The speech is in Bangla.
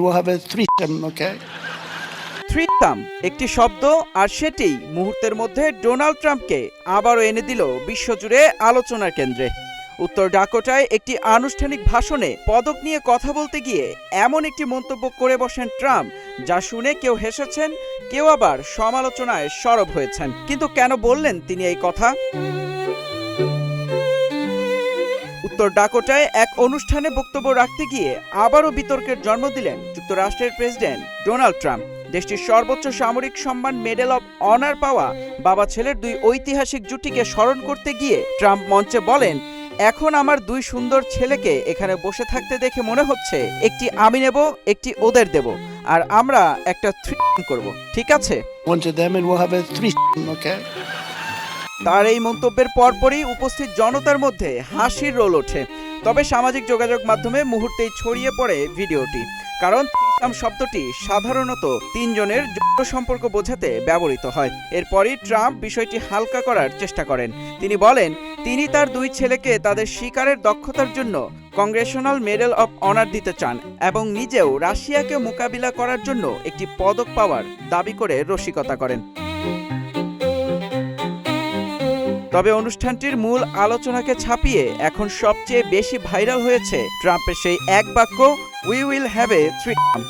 we'll have a threesome, okay? Threesome একটি শব্দ, আর সেটি মুহূর্তের মধ্যে ডোনাল্ড ট্রাম্পকে আবারও এনে দিল বিশ্বজুড়ে আলোচনার কেন্দ্রে। উত্তর ডাকোটায় একটি আনুষ্ঠানিক ভাষণে পদক নিয়ে কথা বলতে গিয়ে এমন একটি মন্তব্য করে বসেন ট্রাম্প, যা শুনে কেউ হেসেছেন, কেউ আবার সমালোচনায় সরব হয়েছেন। কিন্তু কেন বললেন তিনি এই কথা? উত্তর ডাকোটায় এক অনুষ্ঠানে বক্তব্য রাখতে গিয়ে আবারও বিতর্কের জন্ম দিলেন যুক্তরাষ্ট্রের প্রেসিডেন্ট ডোনাল্ড ট্রাম্প। দেশটির সর্বোচ্চ সামরিক সম্মান মেডেল অব অনার পাওয়া বাবা ছেলের দুই ঐতিহাসিক জুটিকে স্মরণ করতে গিয়ে ট্রাম্প মঞ্চে বলেন, এখন আমার দুই সুন্দর ছেলেকে এখানে বসে থাকতে দেখে মনে হচ্ছে একটি আমি নেব, একটি ওদের দেব, আর আমরা একটা থ্রিসম করব, ঠিক আছে? One to them and we'll have a threesome, okay? তার এই মন্তব্যের পরপরই উপস্থিত জনতার মধ্যে হাসির রোল ওঠে। তবে সামাজিক যোগাযোগ মাধ্যমে মুহূর্তেই ছড়িয়ে পড়ে ভিডিওটি, কারণ থ্রিসাম শব্দটি সাধারণত তিনজনের যৌন সম্পর্ক বোঝাতে ব্যবহৃত হয়। এরপরই ট্রাম্প বিষয়টি হালকা করার চেষ্টা করেন। তিনি বলেন, তিনি তার দুই ছেলেকে তাদের শিকারের দক্ষতার জন্য কংগ্রেশনাল মেডেল অব অনার দিতে চান এবং নিজেও রাশিয়াকে মোকাবিলা করার জন্য একটি পদক পাওয়ার দাবি করে রসিকতা করেন। তবে অনুষ্ঠানটির মূল আলোচনাকে ছাপিয়ে এখন সবচেয়ে বেশি ভাইরাল হয়েছে ট্রাম্পের সেই এক বাক্য, উই উইল হ্যাভ এ থ্রিসম।